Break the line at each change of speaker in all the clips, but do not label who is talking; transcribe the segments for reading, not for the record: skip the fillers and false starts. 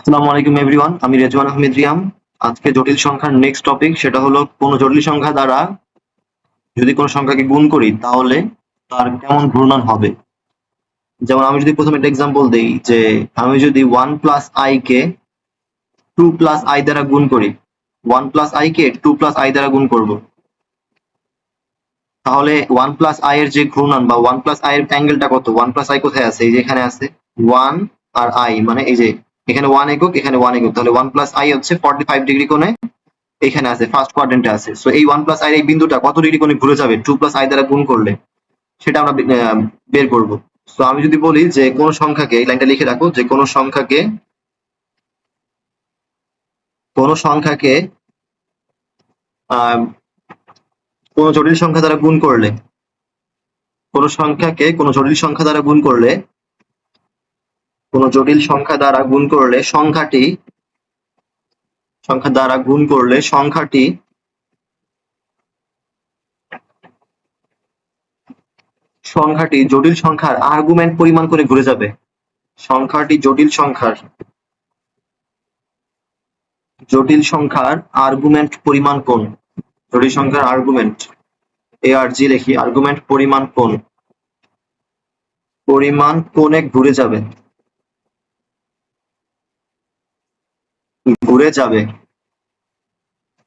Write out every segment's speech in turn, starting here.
আসসালামু আলাইকুম এভরিওয়ান, আমি রেজওয়ান আহমেদ রিয়াম। আজকে জটিল সংখ্যার নেক্সট টপিক, সেটা হলো কোনো জটিল সংখ্যা দ্বারা যদি কোনো সংখ্যাকে গুণ করি তাহলে তার কেমন ঘূর্ণন হবে। যেমন আমি যদি প্রথমে একটা এক্সাম্পল দেই যে আমি যদি 1 plus I K 2 plus I দ্বারা গুণ করি, 1 plus I K 2 plus I দ্বারা গুণ করব, তাহলে 1 প্লাস আই এর যে ঘূর্ণন বা 1 প্লাস আই এর অ্যাঙ্গেলটা কত, 1 প্লাস আই কোথায় আছে, এই যে এখানে আছে 1 আর আই, মানে এই যে এখানে 1 একক এখানে 1 একক, তাহলে 1 প্লাস আই হচ্ছে 45 ডিগ্রি কোণে এখানে আছে, ফার্স্ট কোয়াড্রেন্টে আছে। সো এই 1 প্লাস আই এই বিন্দুটা কত ডিগ্রি কোণে ঘুরে যাবে 2 প্লাস আই দ্বারা গুণ করলে, সেটা আমরা বের করব। সো আমি যদি বলি যে কোন সংখ্যাকে, এই লাইনটা লিখে রাখো, যে কোন সংখ্যাকে কোন জটিল সংখ্যা দ্বারা গুণ করলে, কোন সংখ্যাকে কোন জটিল সংখ্যা দ্বারা গুণ করলে, কোন জটিল সংখ্যা দ্বারা গুণ করলে সংখ্যাটি জটিল সংখ্যার আর্গুমেন্ট পরিমাণ করে ঘুরে যাবে। সংখ্যাটি জটিল সংখ্যার আর্গুমেন্ট পরিমাণ কোণ, জটিল সংখ্যার আর্গুমেন্ট ARG লিখি, আর্গুমেন্ট পরিমাণ কোণে ঘুরে যাবে।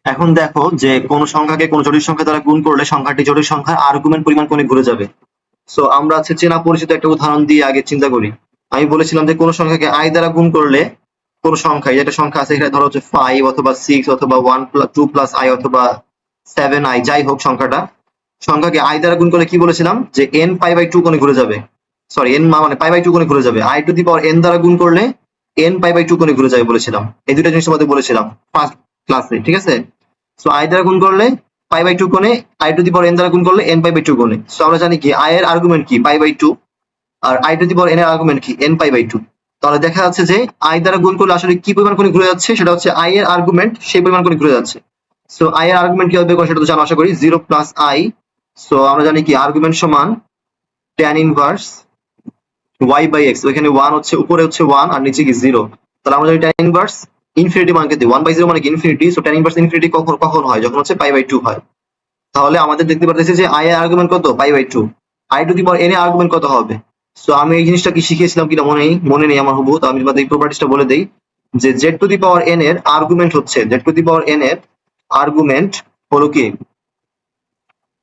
এখন দেখো যে কোন সংখ্যাকে কোন জটিল সংখ্যা দ্বারা গুণ করলে সংখ্যাটি জটিল সংখ্যার আর্গুমেন্ট পরিমাণ কোণে ঘুরে যাবে। সো আমরা আছে চেনা পরিচিত একটা উদাহরণ দিয়ে আগে চিন্তা করি। আমি বলেছিলাম যে কোন সংখ্যাকে আই দ্বারা গুণ করলে, কোন সংখ্যা, একটা সংখ্যা আছে এখানে ধরো হচ্ছে 5 অথবা 6 অথবা 1 প্লাস 2 প্লাস আই অথবা 7 আই, যাই হোক সংখ্যাকে আই দ্বারা গুণ করলে কি বলেছিলাম যে n পাই বাই 2 কোণে ঘুরে যাবে, সরি n মানে পাই বাই 2 কোণে ঘুরে যাবে। i to the power n দ্বারা গুণ করলে n পাই বাই 2 কোণে ঘুরে যাবে বলেছিলাম। এই দুটো জিনিস আমাদের বলেছিলাম ফার্স্ট ক্লাসে, ঠিক আছে? সো i দ্বারা গুণ করলে পাই বাই 2 কোণে, i to the power n দ্বারা গুণ করলে n পাই বাই 2 কোণে। সো আমরা জানি কি i এর আর্গুমেন্ট কি পাই বাই 2, আর i to the power n এর আর্গুমেন্ট কি n পাই বাই 2। তাহলে দেখা যাচ্ছে যে i দ্বারা গুণ করলে আসলে কি পরিমাণ কোণে ঘুরে যাচ্ছে, সেটা হচ্ছে i এর আর্গুমেন্ট সেই পরিমাণ কোণে ঘুরে যাচ্ছে। সো i এর আর্গুমেন্ট কি হবে সেটা তো জানা আশা করি, 0 প্লাস i। সো আমরা জানি কি আর্গুমেন্ট সমান tan inverse y by x, ওইখানে 1 হচ্ছে, উপরে হচ্ছে 1 আর নিচে কি 0। তাহলে আমরা জানি tan ইনভার্স ইনফিনিটি মানকে দিই, 1 বাই 0 মানে কি infinity. So tan inverse infinity কখন হয়, যখন হচ্ছে পাই বাই 2 হয়। তাহলে আমাদের দেখতে পাচ্ছি যে i এর আর্গুমেন্ট কত, pi by 2। i to the power n এর আর্গুমেন্ট কত হবে? সো আমি এই জিনিসটা কি শিখিয়েছিলাম কিনা মনে নেই আমার, হুবহু। তো আমি এই প্রপার্টিসটা বলে দেই যে z two the power n এর আর্গুমেন্ট হচ্ছে, z two the power n এর আর্গুমেন্ট হলো কি,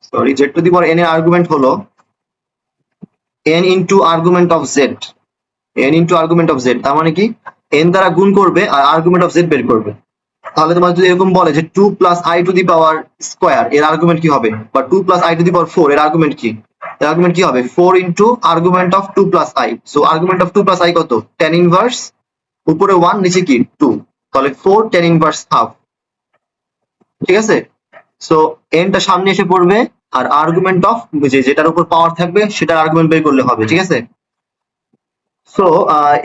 sorry, z two the power n এর আর্গুমেন্ট হলো n into argument of z, n into argument of z। তার মানে কি n দ্বারা গুণ করবে আর আর্গুমেন্ট অফ z বের করবে। তাহলে তোমার যদি এরকম বলে যে 2 plus i to the power square এর আর্গুমেন্ট কি হবে, বা 2 প্লাস i টু দি পাওয়ার 4 এর আর্গুমেন্ট কি, এর আর্গুমেন্ট কি হবে 4 into argument of 2 plus i। So argument of 2 plus i কত, tan ইনভার্স, উপরে 1 নিচে কি 2, তাহলে 4 tan ইনভার্স হাফ, ঠিক আছে? সো n টা সামনে এসে পড়বে আর আর্গুমেন্ট অফ যেটার উপর পাওয়ার থাকবে সেটার আর্গুমেন্ট বের করলে হবে, ঠিক আছে? সো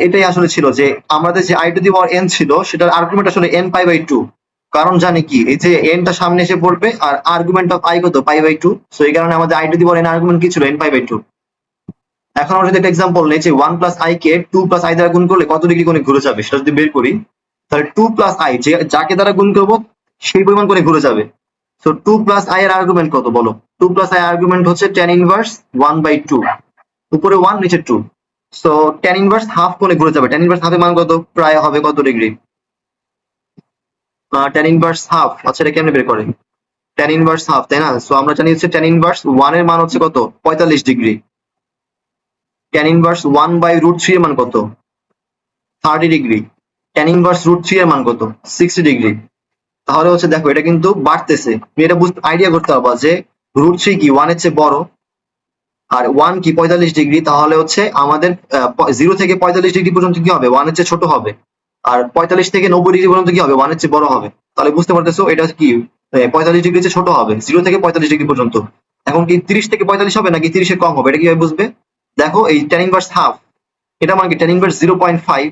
এটাই আসলে ছিল যে আমাদের যে i to the power n ছিল সেটার আর্গুমেন্ট আসলে n পাই বাই 2, কারণ জানি কি এই যে n টা সামনে এসে পড়বে আর আর্গুমেন্ট অফ i কত, পাই বাই 2। সো এই কারণে আমাদের i to the power n argument কি ছিল, n পাই বাই 2। এখন আমরা যদি একটা एग्जांपल নেই যে 1 plus i K 2 plus i দ্বারা গুণ করলে কত ডিগ্রি কোণে ঘুরে যাবে, সেটা যদি বের করি, তাহলে 2 প্লাস i যাকে দ্বারা গুণ করব সেই পরিমাণ কোণে ঘুরে যাবে। সো 2 প্লাস i এর আর্গুমেন্ট কত বলো, 2 প্লাস i আর্গুমেন্ট হচ্ছে tan ইনভার্স 1 বাই 2, উপরে 1 নিচে 2। সো tan ইনভার্স হাফ কোণে ঘুরে যাবে। tan ইনভার্স হাফের মান কত, প্রায় হবে কত ডিগ্রি, tan ইনভার্স হাফ। আচ্ছা, এটা কেমনে বের করে tan ইনভার্স হাফ, তাই না? সো আমরা জানি হচ্ছে tan ইনভার্স 1 এর মান হচ্ছে কত, 45 ডিগ্রি। tan ইনভার্স 1 বাই √3 এর মান কত, 30 ডিগ্রি। tan ইনভার্স √3 এর মান কত, 60 ডিগ্রি। তাহলে হচ্ছে দেখো এটা কিন্তু বাড়তেছে, তুমি এটা আইডিয়া করতে পারবা যে √3 কি 1 এর চেয়ে বড়, আর 1 কি 45 ডিগ্রি। তাহলে হচ্ছে আমাদের 0 থেকে 45 ডিগ্রি পর্যন্ত কি হবে, 1 এর চেয়ে ছোট হবে, আর 45 থেকে 90 ডিগ্রি পর্যন্ত কি হবে, 1 এর চেয়ে বড় হবে। তাহলে বুঝতে পারতেছো এটা কি 45 ডিগ্রির চেয়ে ছোট হবে 0 থেকে 45 ডিগ্রি পর্যন্ত। এখন কি 30 থেকে 45 হবে নাকি 30 এর কম হবে, এটা কিভাবে বুঝবে? দেখো এই tan ইনভার্স হাফ, এটা মানে কি tan ইনভার্স 0.5,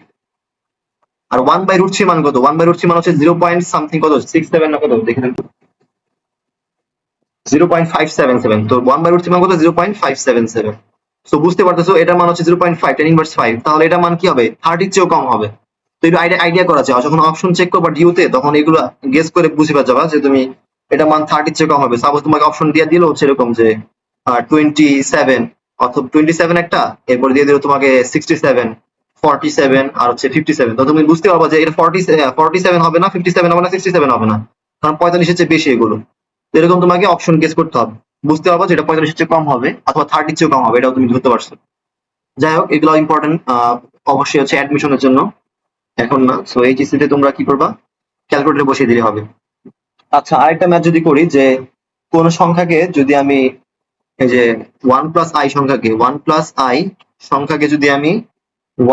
আর 1 বাই √3 মান কত, 1 বাই √3 মান হচ্ছে 0. সামথিং কত, 67 না কত, দেখে নেন 0.577। তো 1 বাই √3 মান কত, 0.577। সো বুঝতে পারতেছো এটার মান হচ্ছে 0.5, tan ইনভার্স 5। তাহলে এটার মান কি হবে, 30 এর চেয়েও কম হবে। তো একটু আইডিয়া করা যায়, যখন অপশন চেক করবা ডিউতে তখন এগুলো গেস করে বুঝে যাবা যে তুমি এটা মান 30 চেয়ে কম হবে। সাপোজ তোমাকে অপশন দিয়ে দিল হচ্ছে এরকম যে 27 অথবা 27 একটা, এরপর দিয়ে দিল তোমাকে 67, 47 আর হচ্ছে 57, তো তুমি বুঝতে পারবা যে এটা 47 হবে না, 57 হবে না, 67 হবে না, কারণ 45 এর চেয়ে বেশি এগুলো। তো এরকম তোমাকে অপশন গেস করতে হবে, বুঝতে পারবা যে এটা 45 এর চেয়ে কম হবে অথবা 30 এর চেয়ে কম হবে, এটাও তুমি ধরতে পারছো। যাই হোক, এগুলো ইম্পর্টেন্ট অবশ্যই হচ্ছে অ্যাডমিশনের জন্য, এখন না। সো এইচএসসি তে তোমরা কি করবা, ক্যালকুলেটরে বসিয়ে দিলে হবে। আচ্ছা, আরেকটা ম্যাথ যদি করি যে কোন সংখ্যাকে যদি আমি এই যে 1 প্লাস আই সংখ্যাকে যদি আমি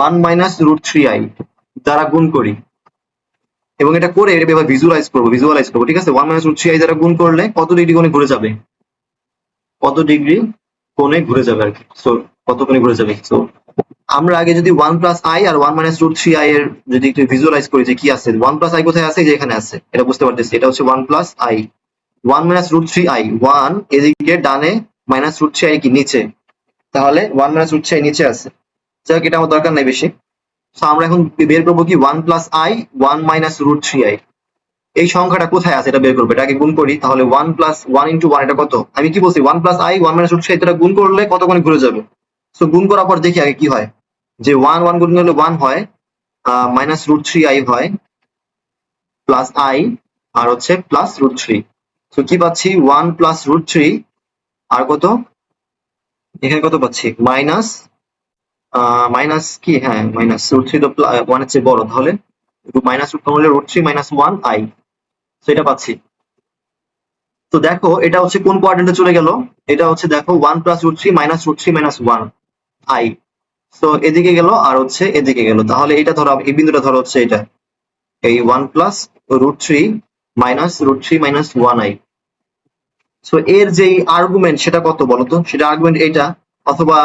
1 মাইনাস রুট 3i দ্বারা গুণ করি, এবং এটা করে এটা এবার ভিজুয়ালাইজ করবো, ঠিক আছে। 1 মাইনাস রুট 3i দ্বারা গুণ করলে কত ডিগ্রি কোণে ঘুরে যাবে, কত ডিগ্রি কোণে ঘুরে যাবে আর কি। সো কত কোণে ঘুরে যাবে। সো আমরা আগে যদি 1 প্লাস আই আর 1 মাইনাস রুট 3i এর যদি একটু ভিজুয়ালাইজ করি যে কি আছে, 1 প্লাস আই কোথায় আছে, যে এখানে আছে, এটা বুঝতে পারতেছি, এটা হচ্ছে 1 plus I, 1 minus root 3i, 1 এদিকে ডানে, মাইনাস রুট 3i কি নিচে, তাহলে 1 মাইনাস রুট 3i নিচে আছে। যাই হোক, এটা আমার দরকার নাই বেশি। সো আমরা এখন বের করবো কি 1 plus I 1 minus root 3i, এই সংখ্যাটা কোথায় আছে এটা বের করবো। এটাকে গুণ করি, তাহলে 1 প্লাস 1 ইন্টু 1 এটা কত, আমি কি বলছি 1 plus I 1 minus root 3i এটা গুণ করলে কত কোণে ঘুরে যাবে। সো গুণ করার পর দেখি আগে কি হয়, যে 1 1 গুণ করলে 1 হয়, মাইনাস রুট 3i হয়, প্লাস আই আর হচ্ছে প্লাস রুট 3। সো কি পাচ্ছি 1 প্লাস রুট 3 আর কত, এখানে কত পাচ্ছি মাইনাস, মাইনাস কি, হ্যাঁ মাইনাস রুট 3 তো 1 এর চেয়ে বড়, তাহলে মাইনাস রুট করলে রুট 3 মাইনাস 1 আই, সেটা পাচ্ছি। তো দেখো এটা হচ্ছে কোন কোয়াড্রেন্টে চলে গেল, এটা হচ্ছে দেখো 1 plus root 3 minus root 3 minus 1 i, so এদিকে গেল আর হচ্ছে এদিকে গেল, তাহলে এটা ধরো এই বিন্দুটা ধরো হচ্ছে এটা, এই 1 plus root 3 minus root 3 minus 1 i. So এর যে আর্গুমেন্ট সেটা কত বলো তো, সেটা আর্গুমেন্ট এইটা, অথবা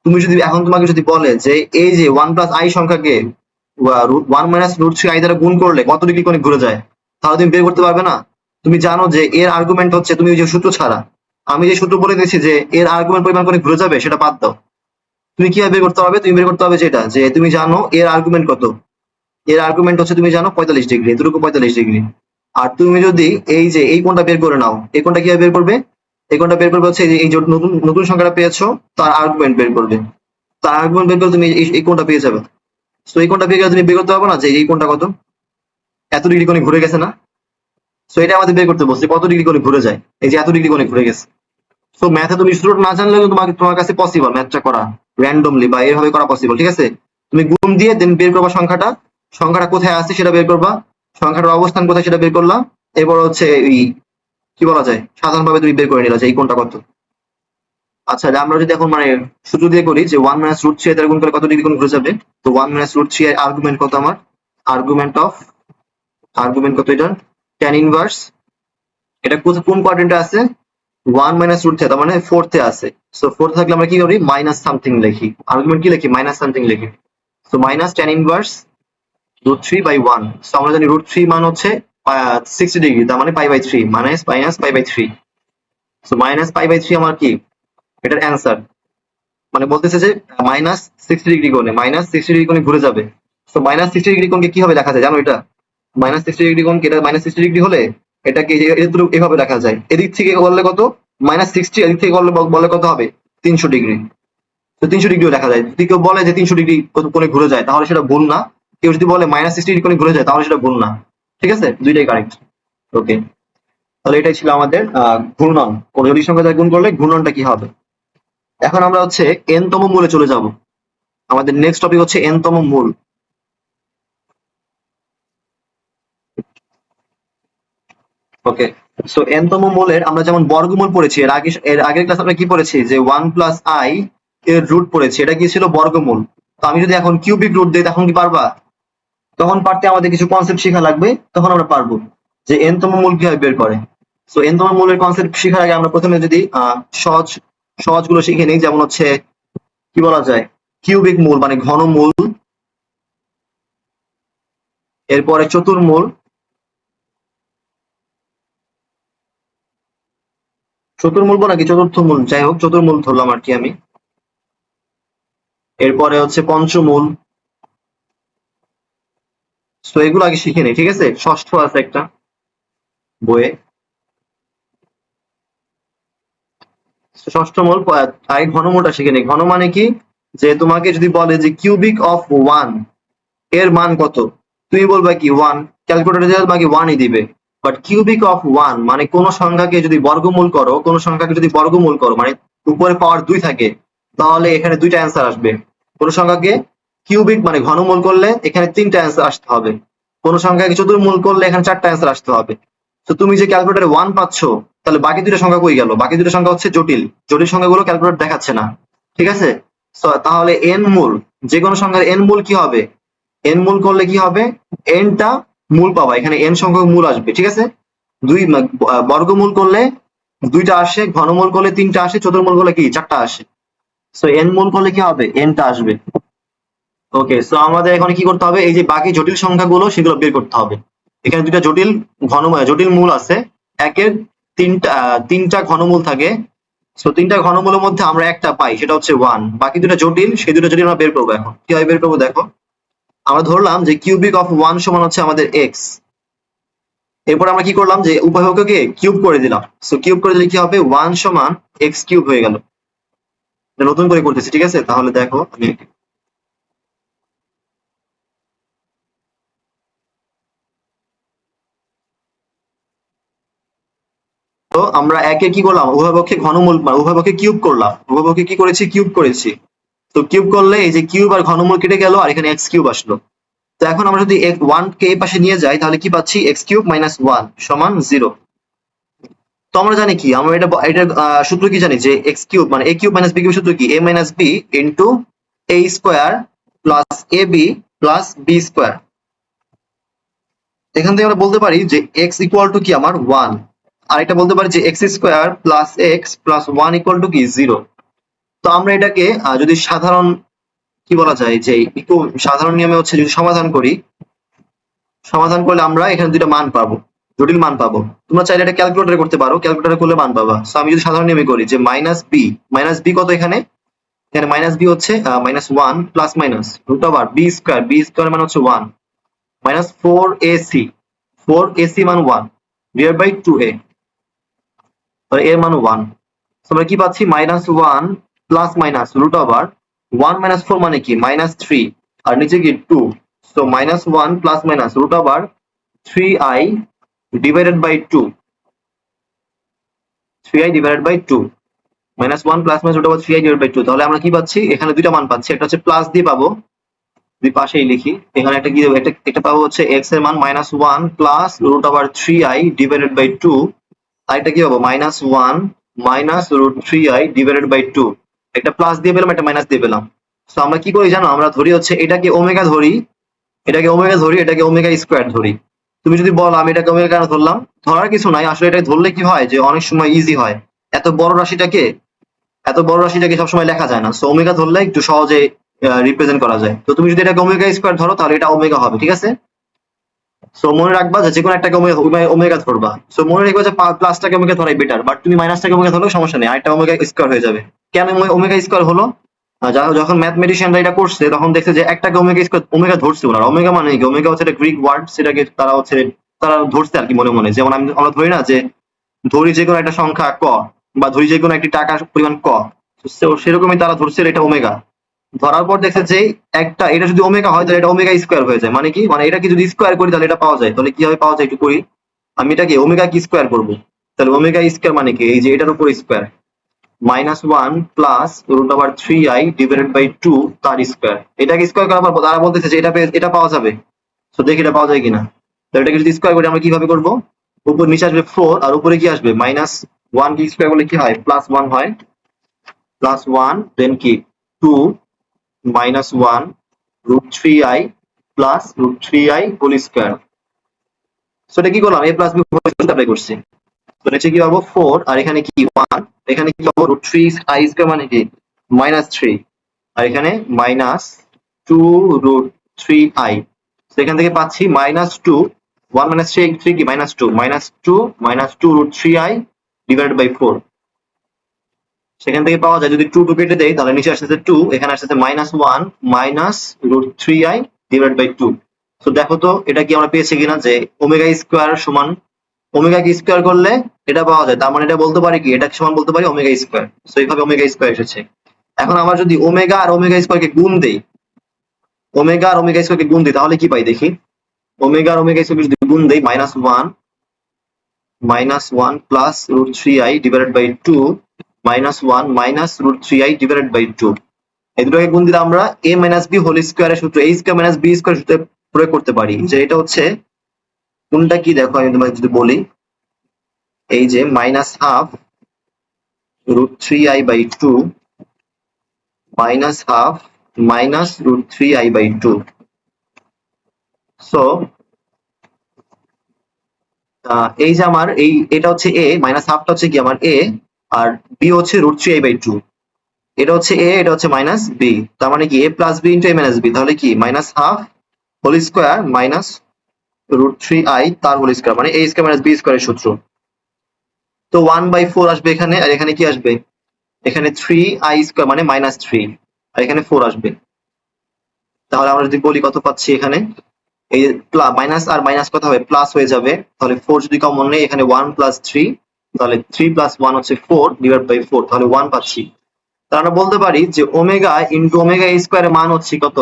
তুমি যদি এখন তোমাকে যদি বলে যে এই যে 1 প্লাস আই সংখ্যাকে 1 মাইনাস রুট 3 আই দ্বারা গুণ করলে কত ডিগ্রি কোণে ঘুরে যায়, তাহলে তুমি বের করতে পারবে না। তুমি জানো যে এর আর্গুমেন্ট হচ্ছে, তুমি যে সূত্র ছাড়া আমি যে সূত্র বলে দিয়েছি যে এর আর্গুমেন্ট পরিমাণ কোণে ঘুরে যাবে, সেটা বাদ দাও। তুমি কিভাবে বের করতে পারবে, তুমি বের করতে হবে যেটা, যে তুমি জানো এর আর্গুমেন্ট কত, এর আর্গুমেন্ট হচ্ছে তুমি জানো 45 ডিগ্রি, এতটুকু 45 ডিগ্রি। আর তুমি যদি এই যে এই কোণটা বের করে নাও, এই কোণটা কিভাবে বের করবে, এই কোণটা বের করবে হচ্ছে এই যে নতুন নতুন সংখ্যাটা পেয়েছো তার আর্গুমেন্ট বের করবে, তার আর্গুমেন্ট বের করে তুমি এই কোণটা পেয়ে যাবে। তো এই কোণটা পেয়ে গেলে তুমি বের করতে পারবে না যে এই কোণটা কত, এত ডিগ্রি কোণে ঘুরে গেছে না। সো এটা আমাদের বের করতে বলছে কত ডিগ্রি কোণে ঘুরে যায়, এই যে এত ডিগ্রি কোণে ঘুরে গেছে। সো ম্যাথে তুমি সূত্রটা না জানলেও তোমার কাছে পসিবল ম্যাথটা করা র্যান্ডমলি বা এভাবে করা পসিবল, ঠিক আছে। তুমি গুণ দিয়ে দেন বের করবা সংখ্যাটা কোথায় আছে সেটা বের করবা, সংখ্যাটার অবস্থান কোথায় সেটা বের করলা, এরপর হচ্ছে এই কি বলা যায় সাধারণভাবে তুমি বের করে নিলা যে এই কোণটা কত। আচ্ছা, আমরা যদি এখন মানে সূত্র দিয়ে করি যে 1 মাইনাস রুট 3 দ্বারা গুণ করে কত ডিগ্রি কোণ ঘুরে যাবে, তো 1 মাইনাস রুট 3 এর আর্গুমেন্ট কত, আমার আর্গুমেন্ট কত, এটা tan ইনভার্স, এটা কোন কোয়াড্রেন্টে আছে 1 মাইনাস রুট 3, তার মানে ফোর্থে আছে। সো ফোর্থ থাকলে আমরা কি করি মাইনাস সামথিং লিখি, আর্গুমেন্ট কি লিখি মাইনাস সামথিং লিখি। So minus tan inverse root 3 by 1। So আমরা জানি রুট 3 মান হচ্ছে 60 ডিগ্রি, তার মানে pi by 3, minus pi by 3। So minus pi by 3 আমার কি, এটার অ্যান্সার, মানে বলতেছে যে মাইনাস 60 ডিগ্রি কোণে, মাইনাস 60 ডিগ্রি কোণে ঘুরে যাবে। সো মাইনাস 60 ডিগ্রি কোণকে কিভাবে দেখা যায় জানো, এটা মাইনাস 60 ডিগ্রি কোণকে, এটা মাইনাস 60 ডিগ্রি হলে এটাকে এভাবে দেখা যায়, এদিক থেকে বললে কত মাইনাস 60, এদিক থেকে বললে কত হবে 300 ডিগ্রি। তো 300 ডিগ্রিও দেখা যায়। যদি কেউ বলে যে 300 ডিগ্রি কোণে ঘুরে যায় তাহলে সেটা ভুল না, কেউ যদি বলে মাইনাস 60 ডিগ্রি কোণে ঘুরে যায় তাহলে সেটা ভুল না, ঠিক আছে, দুইটাই কারেক্ট। ওকে, তাহলে এটাই ছিল আমাদের ঘূর্ণন, কোন জটিল সংখ্যা দ্বারা গুণ করলে ঘূর্ণনটা কি হবে। এখন আমরা হচ্ছে n তম মূলে চলে যাব, আমাদের নেক্সট টপিক হচ্ছে n তম মূল। ওকে, সো n তম মূলের আমরা যেমন বর্গমূল পড়েছি, এর আগের ক্লাস আমরা কি পড়েছি যে 1 প্লাস i এর রুট পড়েছি, এটা কি ছিল বর্গমূল। তো আমি যদি এখন কিউবিক রুট দিই তখন কি পারবা, তখন পারতে আমাদের কিছু কনসেপ্ট শেখা লাগবে, তখন আমরা পারবো যে n তম মূল কিভাবে বের করে। সো n তম মূলের কনসেপ্ট শেখার আগে আমরা প্রথমে যদি সহজ সহজ গুলো শিখে নিই, যেমন হচ্ছে কি বলা যায় কিউবিক মূল মানে ঘনমূল, এরপরে চতুর্মূল, নাকি চতুর্থ মূল, যাই হোক চতুর্মূল ধরলাম আর কি আমি, এরপরে হচ্ছে পঞ্চমূল, তো এগুলো আগে শিখে নিই, ঠিক আছে? ষষ্ঠ আছে একটা বইয়ে, ষষ্ঠ মূল আগে ঘনমূলটা শিখে নিই। ঘন মানে কি, যে তোমাকে যদি বলে যে কিউবিক অফ ওয়ান এর মান কত, তুমি বলবা কি ওয়ান, ক্যালকুলেটরে তোমাকে ওয়ানই দিবে। বাট কিউবিক অফ ওয়ান মানে কোন সংখ্যাকে যদি বর্গমূল করো, কোন সংখ্যাকে যদি বর্গমূল করো মানে উপরে পাওয়ার 2 থাকে, তাহলে এখানে দুইটা অ্যান্সার আসবে। কোন সংখ্যাকে কিউবিক মানে ঘনমূল করলে এখানে তিনটা অ্যান্সার আসতে হবে, কোন সংখ্যাকে চতুর্মূল করলে এখানে চারটা অ্যান্সার আসতে হবে। তো তুমি যে ক্যালকুলেটরে ওয়ান পাচ্ছ, তাহলে বাকি দুটো সংখ্যা কই গেল? বাকি দুটো সংখ্যা হচ্ছে জটিল, জটিল সংখ্যাগুলো ক্যালকুলেটর দেখাচ্ছে না, ঠিক আছে? তাহলে এন মূল, যে কোনো সংখ্যার এন মূল কি হবে? এন মূল করলে কি হবে, এনটা মূল পাবা, এখানে এন সংখ্যক মূল আসবে, ঠিক আছে? দুই বর্গমূল করলে দুইটা আসে, ঘনমূল করলে তিনটা আসে, চতুর্মূল করলে কি চারটা আসে। সো এন মূল করলে কি হবে, এনটা আসবে। ওকে, সো আমাদের এখন কি করতে হবে, এই যে বাকি জটিল সংখ্যাগুলো সেগুলো বের করতে হবে। এখানে দুইটা জটিল জটিল মূল আছে, একের তিনটা ঘনমূল থাকে। সো তিনটা ঘনমূলের মধ্যে আমরা একটা পাই, সেটা হচ্ছে ওয়ান। বাকি দুটো জটিল, সেই দুটো জটিল আমরা বের করবো। এখন কিভাবে বের করবো দেখো, আমরা ধরলাম যে কিউবিক অফ ওয়ান সমান হচ্ছে আমাদের এক্স। এরপর আমরা কি করলাম, যে উভয়কে কিউব করে দিলাম। সো কিউব করে দিলে কি হবে, ওয়ান সমান এক্স কিউব হয়ে গেল। নতুন করে করতেছি, ঠিক আছে? তাহলে দেখো আমি, তো আমরা একে কি করলাম, উভয়পক্ষে ঘনমূল উভয়পক্ষে কিউব করলাম, উভয়পক্ষে কি করেছি, কিউব করেছি। তো কিউব করলে এই যে কিউব আর ঘনমূল কেটে গেল, আর এখানে এক্স কিউব আসলো। তো এখন আমরা যদি ওয়ান কে এই পাশে নিয়ে যাই, তাহলে কি পাচ্ছি, এক্স কিউব মাইনাস ওয়ান সমান 0। তো আমরা জানি কি, আমরা এটা সূত্র কি জানি, যে এক্স কিউব মানে এ কিউব মাইনাস বি কিউব সূত্র কি, এ minus B into A square plus A B plus B square. এখান থেকে আমরা বলতে পারি যে এক্স ইকুয়াল টু কি আমার ওয়ান, আর এটা বলতে পারি যে x square plus x plus one equal to কি 0। তো আমরা এটাকে যদি সাধারণ কি বলা যায়, যে একটু সাধারণ নিয়মে হচ্ছে যদি সমাধান করি, সমাধান করলে আমরা এখানে দুইটা মান পাবো, জটিল মান পাবো। তোমরা চাইলে এটা ক্যালকুলেটরে করতে পারো, ক্যালকুলেটরে করলে মান পাবা। সো আমি যদি সাধারণ নিয়মে করি, যে মাইনাস বি কত, এখানে এখানে মাইনাস বি হচ্ছে minus one plus minus root over b square মানে হচ্ছে ওয়ান মাইনাস ফোর এসি মান one divide by two a, এর মান ওয়ান। আমরা কি পাচ্ছি, minus one plus minus root over one minus four মানে কি মাইনাস থ্রি, আর নিচে কি two. So minus one plus minus root over three i divided by two, minus one plus minus root over three i divide by two. তাহলে আমরা কি পাচ্ছি, এখানে দুইটা মান পাচ্ছি, একটা হচ্ছে প্লাস দিয়ে পাবো, দুই পাশেই লিখি, এখানে একটা কি দেবো, একটা পাবো হচ্ছে এক্স এর মান minus one plus root over three i divided by two, আর এটা কি পাবো minus one minus root three i divided by two. একটা প্লাস দিয়ে পেলাম, একটা মাইনাস দিয়ে পেলাম। তো আমরা কি করি জানো, আমরা ধরি হচ্ছে এটাকে ওমেগা ধরি, এটাকে ওমেগা স্কোয়ার ধরি। তুমি যদি বলো আমি এটাকে ওমেগা কেন ধরলাম, ধরার কিছু নাই, আসলে এটা ধরলে কি হয়, যে অনেক সময় ইজি হয়। এত বড় রাশিটাকে সবসময় লেখা যায় না, সো ওমেগা ধরলে একটু সহজে রিপ্রেজেন্ট করা যায়। তো তুমি যদি এটাকে ওমেগা স্কোয়ার ধরো, তাহলে এটা ওমেগা হবে, ঠিক আছে? সো মনে রাখবা যে কোনো একটাকে ওমেগা ধরবা। সো মনে রাখবা যে প্লাসটাকে ওমেগা ধরাই বেটার, বাট তুমি মাইনাসটাকে ওমেগা ধরলেও সমস্যা নেই, আরেকটা ওমেগা স্কোয়ার হয়ে যাবে। কেন ওমেগা স্কোয়ার হলো, যখন ম্যাথমেটিশিয়ানরা এটা করছে, তখন দেখছে যে একটাকে ওমেগা স্কোয়ার ওমেগা ধরছে ওনারা। ওমেগা মানে কি, ওমেগা হচ্ছে একটা গ্রিক ওয়ার্ড, সেটাকে তারা ধরছে আর কি মনে মনে। যেমন আমরা ধরি না, যে ধরি যে কোনো একটা সংখ্যা ক, বা ধরি যে কোনো একটি টাকার পরিমাণ ক, সেরকমই তারা ধরছে এটা ওমেগা। ধরার পর দেখছে যে একটা, এটা যদি ওমেগা হয় তাহলে এটা ওমেগা স্কোয়ার হয়ে যায়। মানে কি, মানে এটাকে যদি স্কোয়ার করি তাহলে এটা পাওয়া যায়। তাহলে কিভাবে পাওয়া যায় একটু করি, আমি এটাকে ওমেগা কি স্কোয়ার করবো, তাহলে ওমেগা স্কোয়ার মানে কি, এই যে এটার উপর square minus one plus root over three i divided by two তার স্কোয়ার। এটাকে স্কোয়ার করার পর তারা বলতেছে যে এটা পাওয়া যাবে। তো দেখি এটা পাওয়া যায় কিনা। তো এটাকে যদি স্কোয়ার করি আমরা কিভাবে করবো, উপর নিচে আসবে ফোর, আর উপরে কি আসবে মাইনাস ওয়ান, কি স্কোয়ার করলে কি হয় প্লাস ওয়ান হয়, প্লাস ওয়ান দেন কি two minus one root three i plus root three i whole square. So এটা কি করলাম, এ প্লাস বি অ্যাপ্লাই করছি। তো নিচে কি পাবো ফোর, আর এখানে কি ওয়ান, এখানে কি পাবো রুট থ্রি আই স্কোয়ার মানে কি মাইনাস থ্রি, আর এখানে minus two root three i. এখান থেকে পাচ্ছি minus two, one minus three কি minus two root three i divided by four. সেখান থেকে পাওয়া যায়, যদি টু টু কেটে দেয় তাহলে নিচে আসতেছে টু, এখানে আসতেছে minus one minus root three i divide by two. তো দেখো তো এটা কি আমরা পেয়েছি কিনা, যে ওমেগা স্কোয়ার সমান ওমেগা কে স্কোয়ার করলে এটা পাওয়া যায়, তার মানে এটা বলতে পারি কি এটা সমান বলতে পারি ওমেগা স্কোয়ার। তো এইভাবে ওমেগা স্কোয়ার এসেছে। এখন আমরা যদি ওমেগা আর ওমেগা স্কোয়ার কে গুণ দেই, ওমেগা আর ওমেগা স্কোয়ার কে গুণ দিই তাহলে কি পাই দেখি। ওমেগা আর ওমেগা স্কোয়ার যদি গুণ দেই -1 plus √3i divided by 2 -1 minus √3i divided by 2, এই দুটোকে গুণ দিলে আমরা a মাইনাস b হোল স্কয়ারের সূত্র a square minus b square সূত্রে প্রয়োগ করতে পারি। যে এটা হচ্ছে কোনটা কি দেখো আমি তোমাকে যদি বলি, এই যে -12 √3i by 2 -12 minus √3i by 2। So এই যে আমার এটা হচ্ছে a, -12টা হচ্ছে কি আমার a, আর b হচ্ছে √3i বাই 2। এটা হচ্ছে a, এটা হচ্ছে মাইনাস b, তার মানে কি a plus b into a minus b, তাহলে কি -12 হোল স্কয়ার মাইনাস √3i তার হোল স্কয়ার, মানে a স্কয়ার মাইনাস b স্কয়ারের সূত্র। তো 1/4 আসবে এখানে, আর এখানে কি আসবে, এখানে 3i স্কয়ার মানে -3, আর এখানে 4 আসবে। তাহলে আমরা যদি বলি কত পাচ্ছি এখানে, এই মাইনাস আর মাইনাস কত হবে, প্লাস হয়ে যাবে। তাহলে 4 যদি কমন নেই, এখানে 1 প্লাস 3, তাহলে 3 প্লাস 1 হচ্ছে 4 ডিভাইড বাই 4, তাহলে 1 পাচ্ছি। তাহলে আমরা বলতে পারি যে ওমেগা ইনটু ওমেগা স্কয়ারের মান হচ্ছে কত,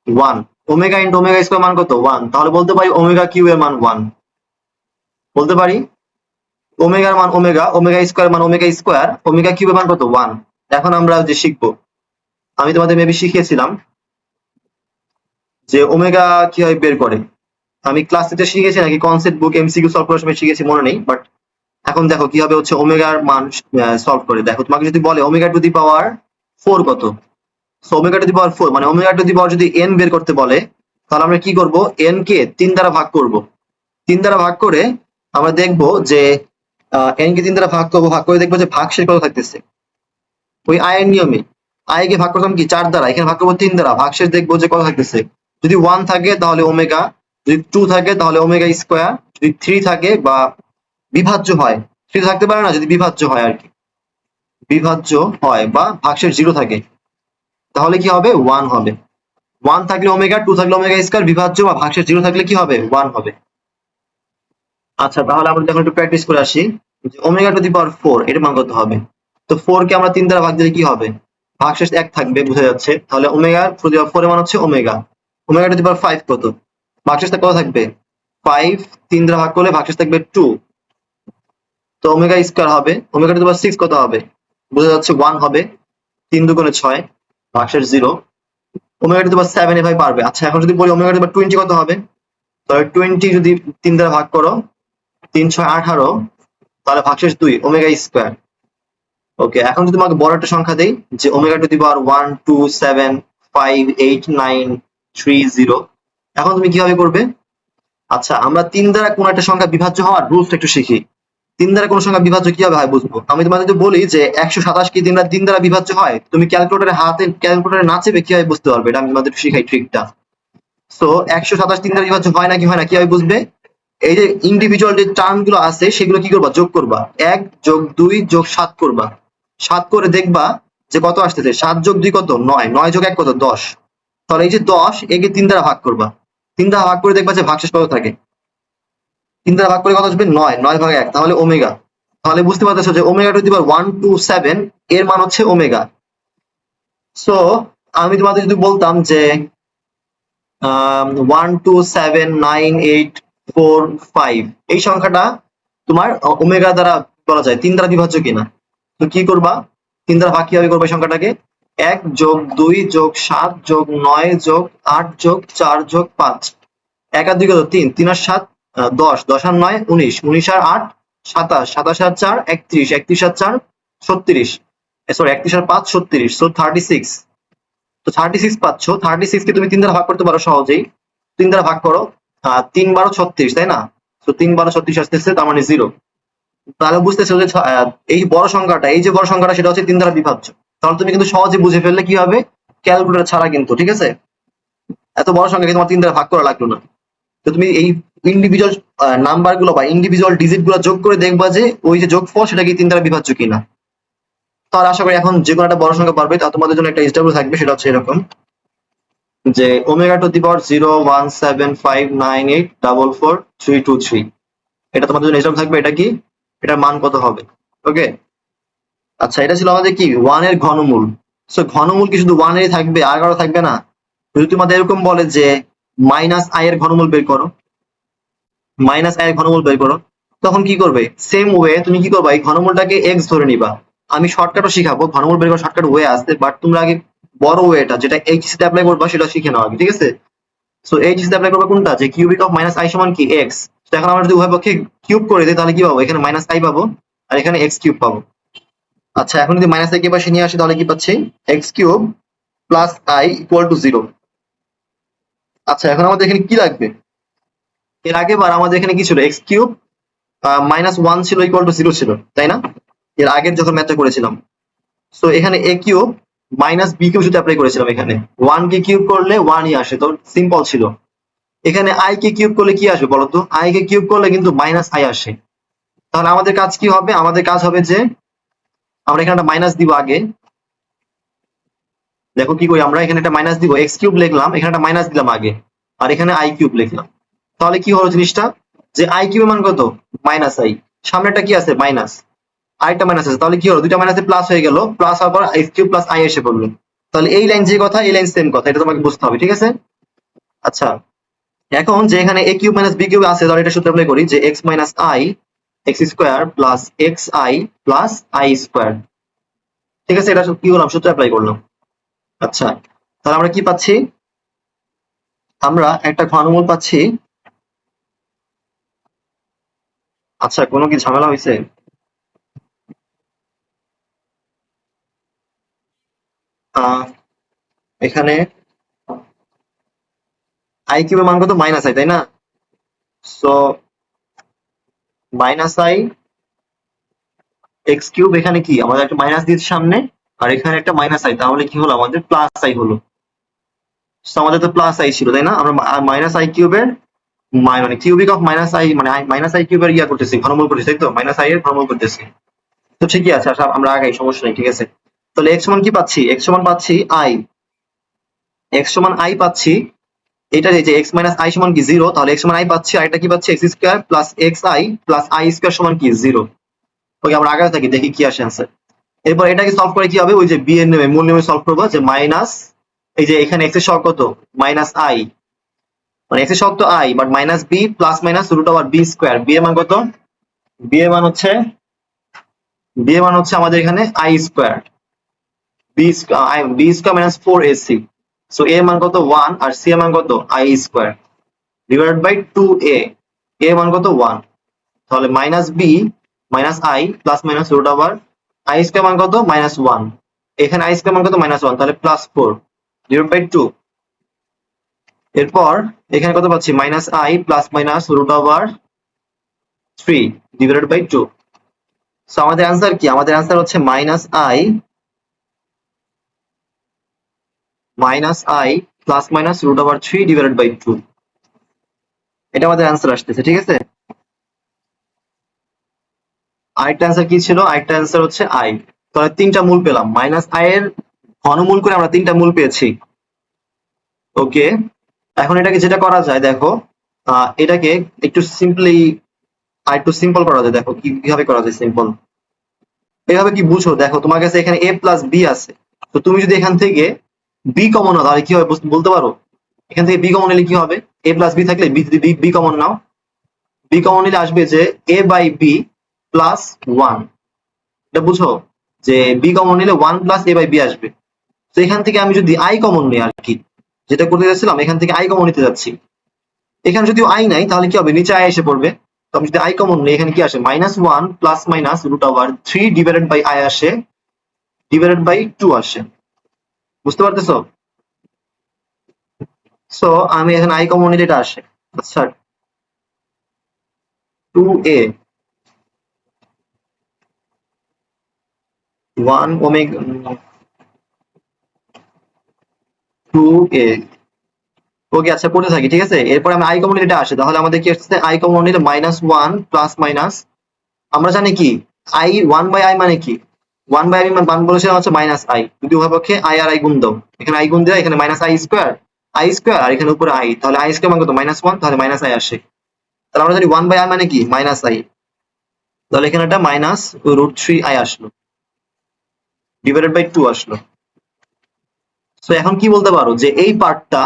1। ওমেগা ইনটু ওমেগা স্কয়ার মান কত, 1। তাহলে বলতে পারি ওমেগা কিউ এর মান 1। বলতে পারি ওমেগার মান ওমেগা, ওমেগা স্কয়ার মান ওমেগা স্কয়ার, ওমেগা কিউ এর মান কত, 1। এখন আমরা যে শিখবো, আমি তোমাদের মেবি শিখিয়েছিলাম যে ওমেগা কিভাবে বের করে। আমি ক্লাস 3 তে শিখেছি নাকি কনসেপ্ট বুক এমসিকিউ সলভ করার সময় শিখেছি মনে নেই, বাট এখন দেখো কিভাবে হচ্ছে ওমেগার মান সলভ করে। দেখো তোমাকে যদি বলে ওমেগা টু দি পাওয়ার 4 কত, সো ওমেগা টু দি পাওয়ার 4 মানে ওমেগা টু দি পাওয়ার যদি n বের করতে বলে, তাহলে আমরা কি করব, n কে 3 দ্বারা ভাগ করব। 3 দ্বারা ভাগ করে আমরা দেখব যে n কে 3 দ্বারা ভাগ করব, ভাগ করে দেখব যে ভাগশেষ কত থাকতেছে। ওই i এর নিয়মে i কে ভাগ করতাম কি 4 দ্বারা, এখানে ভাগ করব 3 দ্বারা, ভাগশেষ দেখব যে কত থাকতেছে। যদি 1 থাকে তাহলে ওমেগা, যদি 2 থাকে তাহলে ওমেগা স্কয়ার, যদি 3 থাকে বা বিভাজ্য হয়, 3 থাকতে পারে না, যদি বিভাজ্য হয় আর কি, বিভাজ্য হয় বা ভাগশেষ 0 থাকে তাহলে কি হবে, 1 হবে। 1 থাকলে ওমেগা, 2 থাকলে ওমেগা স্কয়ার, বিভাজ্য বা ভাগশেষ 0 থাকলে কি হবে, 1 হবে। আচ্ছা তাহলে আমরা এখন একটু প্র্যাকটিস করে আসি যে ওমেগা টু দি পাওয়ার 4 এর মান কত হবে। তো 4 কে আমরা 3 দ্বারা ভাগ দিলে কি হবে, ভাগশেষ 1 থাকবে, বোঝা যাচ্ছে। তাহলে ওমেগা টু দি পাওয়ার 4 এর মান হচ্ছে ওমেগা। ওমেগা টু দি পাওয়ার 5 কত, ভাগশেষটা কত থাকবে, 5, 3 দ্বারা ভাগ করলে ভাগশেষ থাকবে 2, তো ওমেগা স্কয়ার হবে। ওমেগা টু দি পাওয়ার 6 কত হবে, বোঝা যাচ্ছে 1 হবে, 3 দুগুণে 6, ভাগশেষ 0। ওমেগা টু দি পাওয়ার 7 এভাবে পারবে। আচ্ছা এখন যদি বলি ওমেগা টু দি পাওয়ার 20 কত হবে, তাহলে 20 যদি 3 দ্বারা ভাগ করো, 3 6 18, তাহলে ভাগশেষ 2, ওমেগা স্কয়ার। ওকে, এখন যদি তোমাকে বড় একটা সংখ্যা দেই যে ওমেগা টু দি পাওয়ার 1 2 7 5 8 9 3 0, এখন তুমি কিভাবে করবে। আচ্ছা আমরা 3 দ্বারা কোন একটা সংখ্যা বিভাজ্য হওয়ার রুলসটা একটু শিখি। 3 দ্বারা কোন সংখ্যা বিভাজ্য কিভাবে হয় বুঝবো। আমি তোমাদের যদি বলি যে 127 কি 3 দ্বারা বিভাজ্য হয়, তুমি ক্যালকুলেটরে হাতে ক্যালকুলেটরে না চেপে কিভাবে বুঝতে পারবে, এটা আমি তোমাদের শিখাই ট্রিকটা। সো 127 3 দ্বারা বিভাজ্য হয় নাকি হয় না কিভাবে বুঝবে, এই যে ইন্ডিভিজুয়াল যে টার্ম গুলো আছে সেগুলো কি করবা, যোগ করবা, 1 যোগ 2 যোগ 7 করবা, 7 করে দেখবা যে কত আসতেছে, 7 যোগ 2 কত, 9, 9 যোগ 1 কত, 10। তাহলে এই যে 10 একে 3 দ্বারা ভাগ করবা, 3 দ্বারা ভাগ করে দেখবা যে ভাগশেষ কত থাকে, 3 দ্বারা ভাগ করে কত আসবে, 9, 9 ভাগ 1, তাহলে ওমেগা। তাহলে বুঝতে পারতেছো যে ওমেগা টু দি পাওয়ার 1 2 7 এর মান হচ্ছে ওমেগা। সো আমি তোমাদের যদি বলতাম যে 1 2 7 9 8 4 5 এই সংখ্যাটা তোমার ওমেগা দ্বারা বলা যায় 3 দ্বারা বিভাজ্য কিনা, তো কি করবা, 3 দ্বারা ভাগ কিভাবে করবে সংখ্যাটাকে, 1 যোগ 2 যোগ 7 যোগ 9 যোগ 8 যোগ 4 যোগ 5, 1 আর 2 কত, 3, 3 আর 7 10, 10 আর 9 19, 19 আর 8 27, 27 আর 4 31, 31 আর 4 36, সরি 31 আর 5 36, সো 36। তো 36 পাচ্ছ, 36 কে তুমি 3 দ্বারা ভাগ করতে পারো সহজেই, 3 দ্বারা ভাগ করো, 3 12 36, তাই না, তো 3 12 36 আসতেছে, তার মানে 0। তাহলে বুঝতেছো যে এই বড় সংখ্যাটা, এই যে বড় সংখ্যাটা সেটা হচ্ছে 3 দ্বারা বিভাজ্য। তাহলে তুমি কিন্তু সহজে বুঝে ফেললে কি হবে, ক্যালকুলেটর ছাড়া কিন্তু, ঠিক আছে, এত বড় সংখ্যাকে তোমার 3 দ্বারা ভাগ করা লাগলো না। তো তুমি এই ইন্ডিভিজুয়াল নাম্বার গুলো বা ইন্ডিভিজুয়াল ডিজিট গুলো যোগ করে দেখবা যে ওই যে যোগফল সেটা কি 3 দ্বারা বিভাজ্য কিনা। তাহলে আশা করি এখন যে কোনো একটা বড় সংখ্যা পারবে, তা তোমাদের জন্য একটা এসডব্লিউ থাকবে, সেটা হচ্ছে এরকম যে ওমেগা টু দি পাওয়ার 0.17598444323, এটা তোমাদের জন্য এরকম থাকবে। এটা কি, এটার মান কত হবে? ওকে, আচ্ছা এটা ছিল আমাদের কি 1 এর ঘনমূল। সো ঘনমূল কি শুধু 1 এরই থাকবে, আর কারো থাকবে না? যদি তোমাদের এরকম বলে যে মাইনাস আই এর ঘনমূল বের করো, মাইনাস আই এর ঘনমূল বের করো, তখন কি করবে? সেম ওয়ে তুমি কি করবা, এই ঘনমূলটাকে এক্স ধরে নিবা। আমি শর্টকাটও শিখাবো, ঘনমূল বের করার শর্টকাট ওয়ে আসতে, বাট তোমরা আগে বড় ওয়েটা যেটা এইচসি তে অ্যাপ্লাই করবা সেটা শিখে নাও আগে, ঠিক আছে? সো এইচসি তে অ্যাপ্লাই করবা কোনটা, যে কিউবিক অফ মাইনাস আই সমান কি এক্স। তো এখন আমরা যদি উভয় পক্ষে কিউব করে দিই তাহলে কি পাবো? এখানে মাইনাস আই পাবো আর এখানে এক্স কিউব পাবো। আচ্ছা এখন যদি মাইনাস আই কে পাশে নিয়ে আসি তাহলে কি পাচ্ছি? X cube plus I equal to 0। আচ্ছা এখন আমাদের এখানে কি লাগবে? এর আগে বার আমাদের এখানে কি ছিল? এক্স কিউব -1 ছিল ইকুয়াল টু 0 ছিল, তাই না? এর আগের যখন ম্যাথটা করেছিলাম। সো এখানে এ কিউব মাইনাস বি কিউব যদি অ্যাপ্লাই করেছিলাম, এখানে 1 কে কিউব করলে 1 ই আসে, তো সিম্পল ছিল। এখানে আই কে কিউব করলে কি আসবে বলতো? আই কে কিউব করলে কিন্তু মাইনাস আই আসে। তাহলে আমাদের কাজ কি হবে? আমাদের কাজ হবে যে আমরা এখানে একটা মাইনাস দিব আগে। দেখো কি করি আমরা, এখানে একটা মাইনাস দিব, এক্স কিউব লিখলাম, এখানে একটা মাইনাস দিলাম আগে, আর এখানে আই কিউব লিখলাম। তাহলে কি হলো জিনিসটা, যে আই কিউবের মান কত? মাইনাস আই, সামনেটা কি আছে? মাইনাস, আরেকটা মাইনাস আছে, তাহলে কি হলো? দুইটা মাইনাসে প্লাস হয়ে গেল, প্লাস হওয়ার পর এক্স কিউব প্লাস আই এসে পড়লো। তাহলে এই লাইন যে কথা, এই লাইন সেম কথা, এটা তোমাকে বুঝতে হবে, ঠিক আছে? আচ্ছা এখন যে এখানে এ কিউব মাইনাস বি কিউব আছে, তাহলে এটা সূত্র অ্যাপ্লাই করি যে x minus I x square plus x I plus I square, ঠিক আছে? এটা কি করলাম? সূত্র অ্যাপ্লাই করলাম। আচ্ছা তাহলে আমরা কি পাচ্ছি? আমরা একটা ঘনমূল পাচ্ছি। আচ্ছা কোনো কি ঝামেলা হয়েছে? এখানে আই কিউবের মান কত? মাইনাস আই, তাই না? So minus I x cube, এখানে কি আমাদের একটা মাইনাস দিয়েছে সামনে, আর এখানে একটা মাইনাস আই, তাহলে কি হলো? আমাদের প্লাস আই হলো। আমাদের তো প্লাস আই ছিল, তাই না? আমরা মাইনাস আই কিউবের মানে কিউবিক অফ মাইনাস আই, মানে মাইনাস আই কিউবের ইয়া করতেছি, ঘনমূল করতেছি, তাই তো? মাইনাস আই এর ঘনমূল করতেছি। তো ঠিকই আছে, আচ্ছা আমরা আগাই, সমস্যা নেই, ঠিক আছে? তাহলে এক্স সমান কি পাচ্ছি? এক্স সমান পাচ্ছি আই, এক্স সমান আই পাচ্ছি। এটা যে এক্স মাইনাস আই সমান কি 0, তাহলে এক্স সমান আই পাচ্ছি, আর এটা কি পাচ্ছি? X square plus x I plus I square সমান কি 0। ওকে আমরা আগাতে থাকি, দেখি কি আসে অ্যান্সার। এরপর এটাকে সলভ করে কি হবে? ওই যে বি এর নেমে, মূল নেমে সলভ করবো, যে মাইনাস, এই যে এখানে এক্স এর সহগ কত? মাইনাস আই, মানে এক্স এর সহগ তো i, but minus b plus minus root over b square. B এর মান কত? বি এর মান হচ্ছে, বি এর মান হচ্ছে আমাদের এখানে i square, b square minus 4ac। So এর মান কত? 1, আর সি এর মান কত? I square divided by 2a, এর মান কত? 1। তাহলে minus b minus i plus minus root over i square মান কত? -1, এখানে আই স্কোয়ার মান কত? -1, তাহলে +4 ডিভাইড বাই 2। এরপর এখানে কত পাচ্ছি? Minus i plus minus root over 3 divided by 2। So আমাদের অ্যান্সার কি? আমাদের অ্যান্সার হচ্ছে minus i plus minus root over 3 divided by 2, এটা আমাদের অ্যান্সার আসতেছে, ঠিক আছে? আরেকটা অ্যান্সার কি ছিল? আরেকটা অ্যান্সার হচ্ছে আই। তাহলে তিনটা মূল পেলাম, মাইনাস আই এর ঘনমূল করে আমরা তিনটা মূল পেয়েছি। ওকে, এখন এটাকে যেটা করা যায় দেখো, এটাকে একটু সিম্পলি আর একটু সিম্পল করা যায়। দেখো কিভাবে করা যায় সিম্পল, এভাবে কি বুঝো? দেখো তোমার কাছে এখানে a প্লাস বি আছে, তো তুমি যদি এখান থেকে বি কমন নাও তাহলে কি হবে বলতে পারো? এখান থেকে বি কমন নিলে কি হবে? a প্লাস বি থাকলে বি কমন নাও, বি কমন নিলে আসবে যে a বাই বি প্লাস 1। এটা বুঝো যে বি কমন নিলে 1 প্লাস a বাই বি আসবে। তো এখান থেকে আমি যদি আই কমন নিই, আর কি যেটা করতে যাচ্ছিলাম, এখান থেকে আই কমন নিতে যাচ্ছি। এখানে যদিও আই নাই তাহলে কি হবে? নিচে আই এসে পড়বে। তো আমি যদি আই কমন নিই, এখানে কি আসে? -1 plus minus root over 3 divided by i আসে, ডিভাইডেড বাই 2 আসে। বুঝতে পারতেছো? সো আমি এখানে আই কমন নিলে এটা আসে। আচ্ছা 2a 1 ওমেগা 2a। ওকে আচ্ছা পড়তে থাকি, ঠিক আছে? এরপর আমি আই কমন নিলে এটা আসে, তাহলে আমাদের কি আসছে? আই কমন নিলে -1 প্লাস মাইনাস, আমরা জানি কি আই 1 বাই আই মানে কি? 1 বাই আই মান বলেছিলাম হচ্ছে মাইনাস আই, যদি উভয় পক্ষে আই আর আই গুণ দাও, এখানে আই গুণ দিলে এখানে minus i square, i square আর এখানে উপরে আই, তাহলে আই স্কোয়ার মান কত -1, তাহলে মাইনাস আই আসে। তাহলে আমরা জানি 1/i মানে কি মাইনাস আই, তাহলে এখানে একটা -√3i আসলো, ডিভাইডেড বাই 2 আসলো। সো এখন কি বলতে পারো যে এই পার্টটা,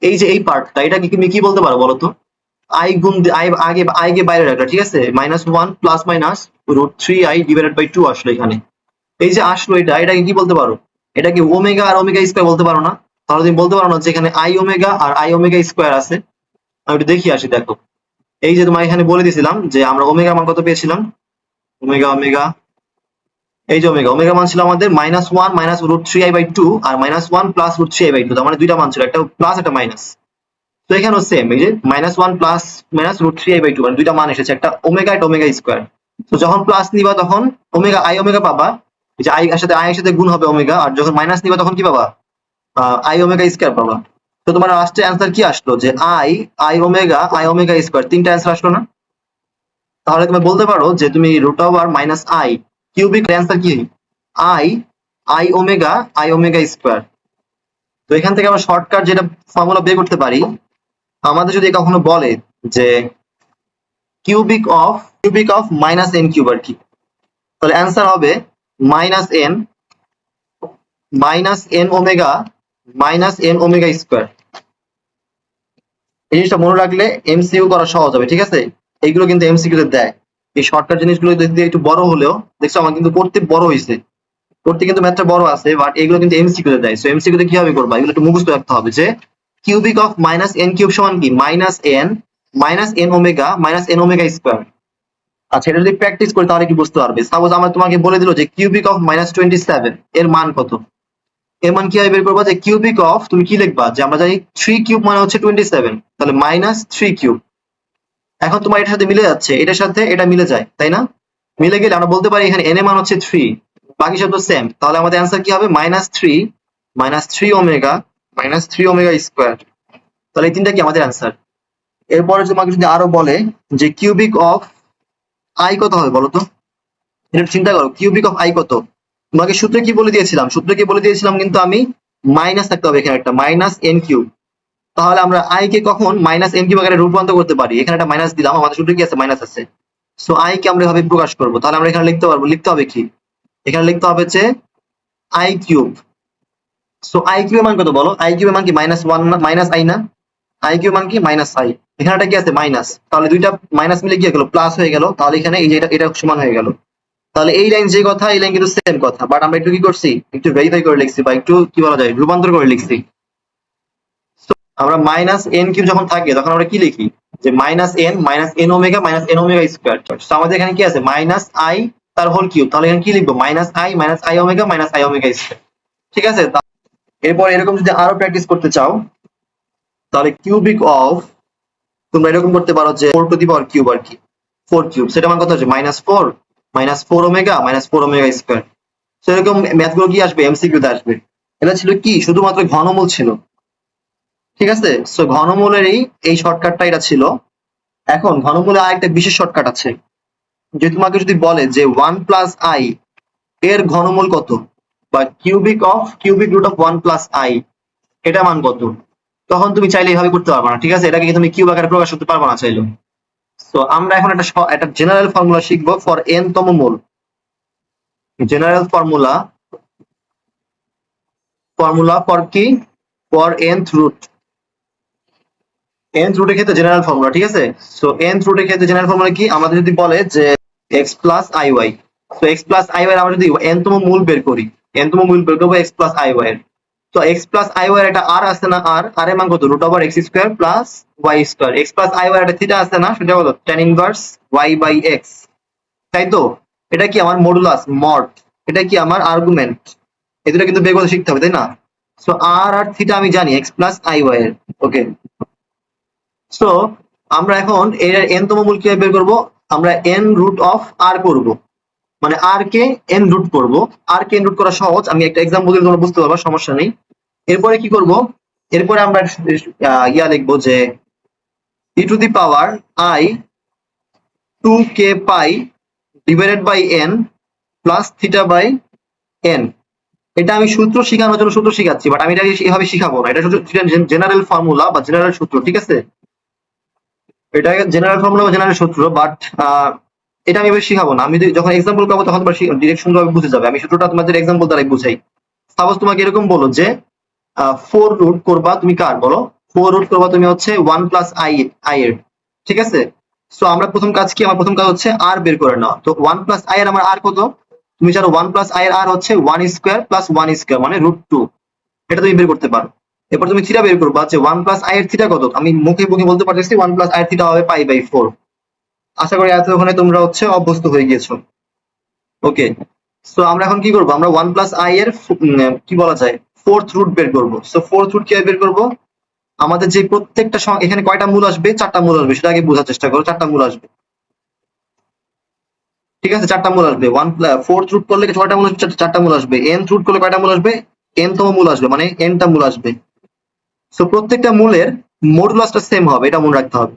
এই যে এই পার্টটা, এটা কি তুমি কি বলতে পারো বলো তো? আই গুণ আই আগে আই কে বাইরে রাখলা, ঠিক আছে, -1 plus minus √3i divided by 2 আসলো এখানে। এই যে আসলো এটাকে কি বলতে পারো? এটা কি ওমেগা আর ওমেগা স্কয়ার বলতে পারো না? তাহলে তুমি বলতে পারো না যে এখানে আই ওমেগা আর আই ওমেগা স্কয়ার আছে? আমি একটু দেখি আসি, দেখো। এই যে তোমার এখানে বলে দিয়েছিলাম যে আমরা ওমেগা মান কত পেয়েছিলাম, ওমেগা ওমেগা, এই যে ওমেগা ওমেগা মান ছিল আমাদের -1 -√3i/2 আর -1 প্লাস √3i/2, তার মানে দুইটা মান ছিল, একটা প্লাস একটা মাইনাস। তো এখানেও সেম, এই যে -1 প্লাস -√3i/2, মানে দুইটা মান এসেছে, একটা ওমেগা একটা ওমেগা স্কয়ার। তো যখন প্লাস নিবা তখন ওমেগা আই ওমেগা পাবা, এই যে আই এর সাথে গুণ হবে ওমেগা, আর যখন মাইনাস নিবা তখন কি পাবা, আই ওমেগা স্কয়ার পাবা। তো তোমার লাস্টে অ্যান্সার কি আসলো যে আই ওমেগা স্কয়ার, তিনটা অ্যান্সার আসলো না? তাহলে তুমি বলতে পারো যে তুমি √i কিউবিক, অ্যান্সার কি আই আই ওমেগা স্কয়ার। তো এখান থেকে আমরা শর্টকাট যেটা ফর্মুলা বের করতে পারি, আমাদের যদি কখনো বলে যে কিউবিক অফ -n কিউব আর কি, তাহলে অ্যান্সার হবে -n ওমেগা স্কয়ার। এই জিনিসটা মনে রাখলে এমসিকিউ করা সহজ হবে, ঠিক আছে? এইগুলো কিন্তু এমসিকিউ তে দেয়। এই শর্টকাট জিনিসগুলো যদি একটু বড় হলেও, দেখছো আমার কিন্তু করতে বড় হয়েছে, করতে কিন্তু ম্যাথটা বড় আছে, বাট এগুলো কিন্তু এমসিকিউ তে দেয়। সো এমসিকিউ তে কিভাবে করবা, এগুলো একটু মুখস্থ রাখতে হবে যে কিউবিক অফ -n কিউব সমান কি -n ওমেগা স্কয়ার। আচ্ছা, এটা যদি প্র্যাকটিস করি তাহলে কি বুঝতে পারবে? সাপোজ আমার তোমাকে বলে দিল যে কিউবিক অফ -27 এর মান কত, এর মান কিভাবে বের করবা? যে কিউবিক অফ, তুমি কি লিখবা, যে আমরা জানি 3 কিউব মানে হচ্ছে 27, তাহলে -3 কিউব। এখন তোমার এটার সাথে মিলে যাচ্ছে, এটার সাথে এটা মিলে যায়, তাই না? মিলে গেলে আমরা বলতে পারি এখানে n এর মান হচ্ছে 3, বাকি সব তো সেম। তাহলে আমাদের অ্যান্সার কি হবে? -3 ওমেগা স্কয়ার। তাহলে এই তিনটা কি আমাদের অ্যান্সার। এরপরে তোমাকে যদি আরো বলে যে কিউবিক অফ আই কত হবে বলো তো? এটা চিন্তা করো, কিউবিক অফ আই কত? তোমাকে সূত্রে কি বলে দিয়েছিলাম? কিন্তু আমি মাইনাস থাকতে হবে এখানে একটা -n কিউব। তাহলে আমরা আই কে কখন -n কিউব আকারে রূপান্তর করতে পারি? এখানে একটা মাইনাস দিলাম, আমাদের সূত্রে কি আছে? মাইনাস আছে। সো আই কে আমরা এভাবে প্রকাশ করব। তাহলে আমরা এখানে লিখতে হবে কি? এখানে লিখতে হবে যে I cube. So I cube এর মান কত বলো? আই কিউব এর মান কি -1 না মাইনাস আই না? আই কিউব মান কি মাইনাস আই। এখানে একটা কি আছে? মাইনাস। তাহলে দুইটা মাইনাস মিলে কি হয়ে গেল? প্লাস হয়ে গেল। তাহলে এখানে এই যে এটা সমান হয়ে গেল। তাহলে এই লাইন যে কথা, এই লাইন কিন্তু সেম কথা, বাট আমরা একটু কি করছি? একটু ভেরিফাই করে লিখছি, বা একটু কি বলা যায়, রূপান্তর করে লিখছি। আমরা -n কিউব যখন থাকে তখন আমরা কি লিখি? যে -n ওমেগা স্কয়ার। তো আমাদের এখানে কি আছে? -i তার হোল কিউব। তাহলে এখানে কি লিখবো? -i omega square. ঠিক আছে? এরপর এরকম যদি আরো প্র্যাকটিস করতে চাও, তাহলে কিউবিক অফ, তোমরা এরকম করতে পারো যে 4 টু দি পাওয়ার কিউব আর কি, 4 কিউব, সেটা মান কত হচ্ছে? -4 ওমেগা স্কয়ার। সেরকম ম্যাথ গুলো কি আসবে? এমসিকিউ তে আসবে। এটা ছিল কি শুধুমাত্র ঘনমূল ছিল, ঠিক আছে? সো ঘনমূলের এই শর্টকাটটা এটা ছিল। এখন ঘনমূলে আরেকটা বিশেষ শর্টকাট আছে, যে তোমাকে যদি বলে যে 1 প্লাস আই এর ঘনমূল কত, বা cubic root of 1 plus i, এটা মান কত, তখন তুমি চাইলে এইভাবে করতে পারবে না, ঠিক আছে? এটাকে তুমি কিউব আকারে প্রকাশ করতে পারবে না চাইলেও। তো আমরা এখন একটা জেনারেল ফর্মুলা শিখবো ফর n তম মূল। জেনারেল ফর্মুলা ফর কি? For nth root. nth রুটের ক্ষেত্রে জেনারেল ফর্মুলা, ঠিক আছে? সো nth রুটের ক্ষেত্রে জেনারেল ফর্মুলা কি? আমাদের যদি বলে যে x plus iy, so x plus iy এর আমরা যদি n তম মূল বের করি, n তম মূল বের করবো x প্লাস iy এর। তো x প্লাস iy এর একটা r আছে না, r এর মান কত? √x square plus y square. x plus iy এর একটা থিটা আছে না, সেটা কত? tan inverse y by x, তাই তো? এটা কি আমার মডুলাস, মড, এটা কি আমার আর্গুমেন্ট। এই দুটো কিন্তু বের করতে শিখতে হবে, তাই না? সো r আর থিটা আমি জানি x প্লাস iy এর। ওকে, সো আমরা এখন এর n তম মূল কিভাবে বের করব? আমরা n রুট অফ r করব, মানে r কে n রুট করব। r কে n রুট করা সহজ, আমি একটা एग्जांपल দিলে তোমরা বুঝতে পারবে, সমস্যা নেই। এরপরে কি করব? এরপরে আমরা লিখবো যে e to the power i 2k pi divided by n plus theta by n। এটা আমি সূত্র শেখানোর জন্য সূত্র শিখাচ্ছি, বাট আমি এটা এভাবে শিখাবো না। এটা শুধু জেনারেল ফর্মুলা বা জেনারেল সূত্র, ঠিক আছে? এটা জেনারেল ফর্মুলা বা জেনারেল সূত্র, বাট এটা আমি এভাবে শিখাবো না। আমি যখন এক্সাম্পল করবো তখন তোমার ডিরেক্ট সুন্দরভাবে বুঝে যাবে। আমি সূত্রটা তোমাদের এক্সাম্পল দ্বারাই বুঝাই। সাপোজ তোমাকে এরকম বলো যে 4 রুট করবা তুমি কার বলো, 4 রুট করবা তুমি হচ্ছে 1 প্লাস আই এর, ঠিক আছে? সো আমরা প্রথম কাজ কি, আমার প্রথম কাজ হচ্ছে আর বের করে নাও। তো 1 প্লাস আই এর আমার আর কত? তুমি জানো 1 প্লাস আই এর আর হচ্ছে 1 স্কয়ার প্লাস 1 স্কয়ার মানে √2। এটা তুমি বের করতে পারো। এরপর তুমি থিটা বের করবা যে 1 প্লাস আই এর থিটা কত। আমি মুখে মুখে বলতে পারতেছি 1 প্লাস আই এর থিটা হবে π/4। আশা করি এতক্ষণে তোমরা হচ্ছে অভ্যস্ত হয়ে গিয়েছো। ওকে, সো আমরা এখন কি করবো, আমরা 1 প্লাস আই এর কি বলা যায় ফোর্থ রুট বের করবো। সো ফোর্থ রুট কিভাবে বের করবো, আমাদের যে প্রত্যেকটা এখানে কয়টা মূল আসবে, 4টা মূল আসবে, সেটা আগে বোঝার চেষ্টা করো। 4টা মূল আসবে, ঠিক আছে? 4টা মূল আসবে। ফোর্থ রুট করলে কয়টা মূল আসবে? 4টা মূল আসবে। এনথ রুট করলে কয়টা মূল আসবে? এনতম মূল আসবে, মানে এনটা মূল আসবে। সো প্রত্যেকটা মূলের মডুলাসটা সেম হবে, এটা মনে রাখতে হবে।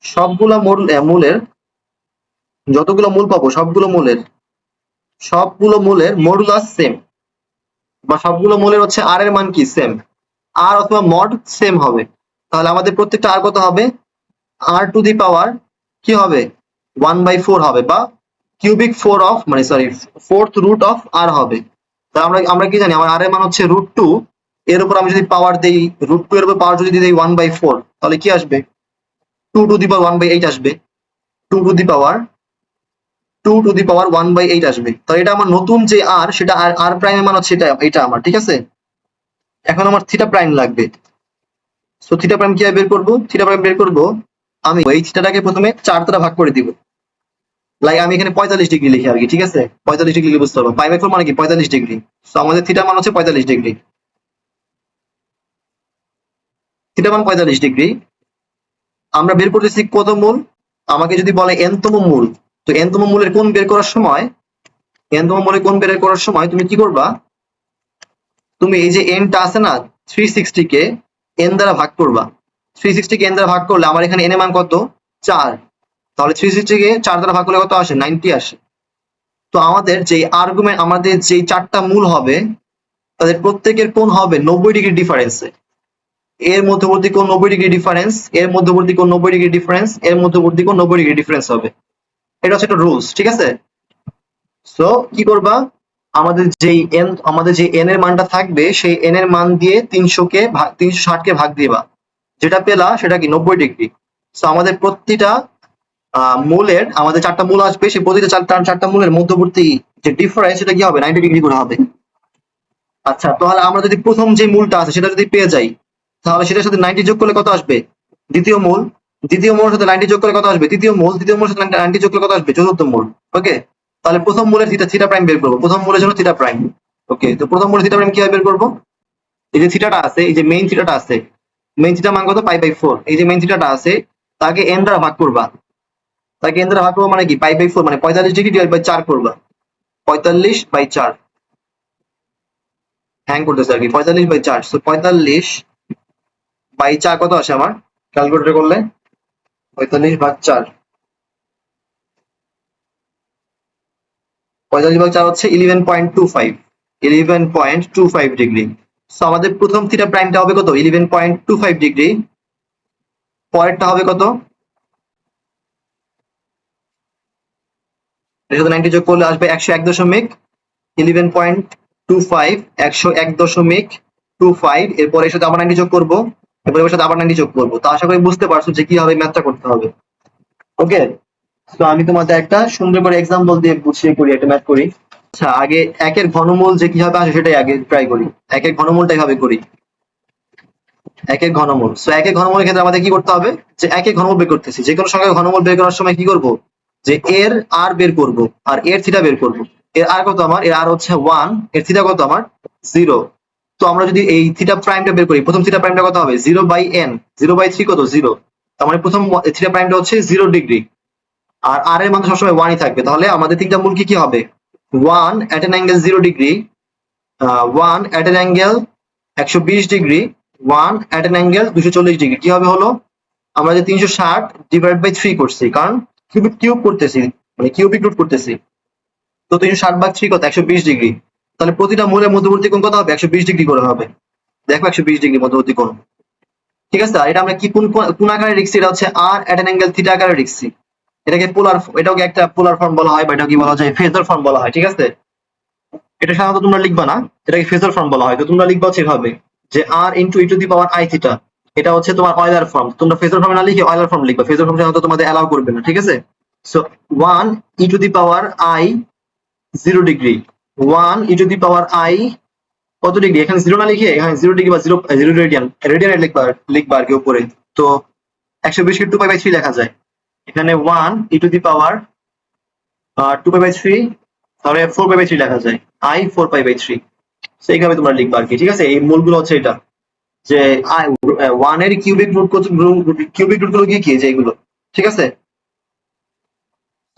সবগুলা মূলের যতগুলো মূল পাবো সবগুলো মূলের মডুলাস সেম, বা সবগুলো মূলের হচ্ছে আর এর মান কি সেম, আর অথবা মড সেম হবে। তাহলে আমাদের প্রত্যেকটা আর কত হবে, আর টু দি পাওয়ার কি হবে 1/4 হবে, বা কিউবিক 4 অফ মানে সরি ফোর্থ রুট অফ আর হবে। তাহলে আমরা কি জানি, আমার আর এর মান হচ্ছে √2, এর উপর আমি যদি পাওয়ার দেই √2 এর উপর পাওয়ার যদি দিই 1/4, তাহলে কি আসবে 2 টু দি পাওয়ার 1/8 আসবে। 2 টু দি পাওয়ার 1/8 আসবে। তাহলে এটা আমার নতুন যে আর, সেটা আর প্রাইমের মান হচ্ছে এটা আমার, ঠিক আছে? এখন আমার থিটা প্রাইম লাগবে। সো থিটা প্রাইম কিভাবে বের করবো, থিটা প্রাইম বের করবো আমি এই থিটাটাকে প্রথমে 4 দ্বারা ভাগ করে দিব। লাইক আমি এখানে 45 ডিগ্রি লিখি আর কি, ঠিক আছে? 45 ডিগ্রি বুঝতে পারবো, π/4 মানে কি 45 ডিগ্রি। সো আমাদের থিটা মান হচ্ছে 45 ডিগ্রি, থিটা মান 45 ডিগ্রি। আমরা বের করতেছি কত মূল, আমাকে যদি বলে এনতম মূল, তো এনতম মূলের কোণ বের করার সময় তুমি কি করবা, তুমি এই যে এনটা আছে না 360 কে এন দ্বারা ভাগ করবা। 360 কে এন দ্বারা ভাগ করলে আমার এখানে এন এর মান কত 4, তাহলে 360 কে 4 দ্বারা ভাগ করলে কত আসে 90 আসে। তো আমাদের যে আর্গুমেন্ট, আমাদের যে 4টা মূল হবে তাদের প্রত্যেকের কোণ হবে 90 ডিগ্রি ডিফারেন্সে। এর মধ্যবর্তী কোণ 90 ডিগ্রি ডিফারেন্স, এর মধ্যবর্তী কোণ 90 ডিগ্রি ডিফারেন্স, এর মধ্যবর্তী কোণ 90 ডিগ্রি ডিফারেন্স হবে। এটা হচ্ছে একটা রুলস, ঠিক আছে? সো কি করবা, আমাদের যে এন এর মানটা থাকবে সেই এন এর মান দিয়ে 360 কে ভাগ দিবা, যেটা পেলা সেটা কি 90 ডিগ্রি। সো আমাদের প্রতিটা মূলের, আমাদের 4টা মূল আসবে, সেই প্রতিটা 4টা মূলের মধ্যবর্তী যে ডিফারেন্স সেটা কি হবে 90 ডিগ্রি করে হবে। আচ্ছা, তাহলে আমরা যদি প্রথম যে মূলটা আছে সেটা যদি পেয়ে যাই, তাহলে সেটার সাথে 90 যোগ করলে কত আসবে দ্বিতীয় মূল, দ্বিতীয় মূলের সাথে 90 যোগ করলে কত আসবে তৃতীয় মূল, তৃতীয় মূলের সাথে 90 যোগ করলে কত আসবে চতুর্থ মূল। ওকে, তাহলে প্রথম মূলের থিটা প্রাইম বের করবো, প্রথম মূলের জন্য থিটা প্রাইম। ওকে, তো প্রথম মূলের থিটা প্রাইম কিভাবে বের করবো, এই যে থিটাটা আছে, এই যে মেইন থিটাটা আছে, মেইন থিটা মান কত π/4, এই যে মেইন থিটাটা আছে তাকে n দ্বারা ভাগ করবা, তাকে n দ্বারা ভাগ করবো মানে কি π/4 মানে 45 ডিগ্রি ডিভাইড বাই 4 করবা, 45/4 হ্যাং করতেছে আর কি, 45/4। সো 45/4 কত আসে আমার ক্যালকুলেটর করলে, 45/4, 45/4 হচ্ছে 11.25 ডিগ্রি। সো আমাদের প্রথম থিটা প্রাইমটা হবে কত 11.25 ডিগ্রি, পরেরটা হবে কত, এর সাথে 90 যোগ করলে আসবে 101.11.25, 101.25। এরপর এর সাথে আবার 90 যোগ করবো, এরপর এর সাথে আবার 90 যোগ করবো। তো আশা করি বুঝতে পারছো যে কিভাবে ম্যাথটা করতে হবে। ওকে, তো আমি তোমাদের একটা সুন্দর করে এক্সাম্পল দিয়ে বুঝিয়ে করি, একটা ম্যাথ করি। আচ্ছা, আগে একের ঘনমূল যে কিভাবে আসে সেটাই আগে ট্রাই করি। একের ঘনমূলটা এভাবে করি, একের ঘনমূল। সো একের ঘনমূলের ক্ষেত্রে আমাদের কি করতে হবে, যে একের ঘনমূল বের করতেছি, যে কোনো সংখ্যার ঘনমূল বের করার সময় কি করব, যে এর আর বের করব আর এর থিটা বের করব। এর আর কত আমার, এর আর হচ্ছে 1, এর থিটা কত আমার 0। তো আমরা যদি এই থিটা প্রাইমটা বের করি, প্রথম থিটা প্রাইমটা কত হবে 0/n, 0/3 কত 0, তার মানে প্রথম থিটা প্রাইমটা হচ্ছে 0 ডিগ্রি, আর আর এর মান সবসময় 1ই থাকবে। তাহলে আমাদের তিনটা মূল কি কি হবে, 1 at an angle 0 degree, 1 at an angle 120 degree, 1 at an angle 240 degree. কি হবে হলো, আমরা যে 360 ডিভাইড বাই 3 করছি, কারণ কিউব করতেছি, মানে কিউবিক রুট করতেছি। তো 360/3 কত 120 ডিগ্রি। তাহলে প্রতিটা মূলের মধ্যবর্তী কোণ কত হবে 120 ডিগ্রি করে হবে। দেখো 120 ডিগ্রি মধ্যবর্তী কোণ। ঠিক আছে, এটা আমরা কি কোন আকারে লিখছি, এটা হচ্ছে আর এট অ্যান অ্যাঙ্গেল থিটা আকারে লিখছি। এটাকে পোলার, এটাকে একটা পোলার ফর্ম বলা হয় বা এটা কি বলা যায় ফেজার ফর্ম বলা হয়। ঠিক আছে, এটা সাধারণত তোমরা লিখবা না, এটাকে ফেজার ফর্ম বলা হয়। তো তোমরা লিখবা হচ্ছে এভাবে যে r into e to the power i theta, এটা হচ্ছে তোমার অয়লার ফর্ম। তোমরা ফেজার ফর্ম না লিখে অয়লার ফর্ম লিখবা, ফেজার ফর্ম সাধারণত তোমাদের অ্যালাউ করবে না। ঠিক আছে, so 1 e to the power i 0 degree, 1 e to the power i কত ডিগ্রি, এখানে 0 না লিখে এখানে 0 ডিগ্রি বা 0 রেডিয়ান, রেডিয়ানে লিখবা আর কি উপরে। তো 120 কে 2π/3 লেখা যায়। এখানে 1 ই টু দি পাওয়ার 2π/3, তাহলে 4π/3 লেখা যায়, i 4π/3। সেইভাবে তোমরা লিখবা আর কি। ঠিক আছে, এই মূলগুলো হচ্ছে এটা যে 1 এর কিউবিক রুট গুলো কি যে এগুলো। ঠিক আছে,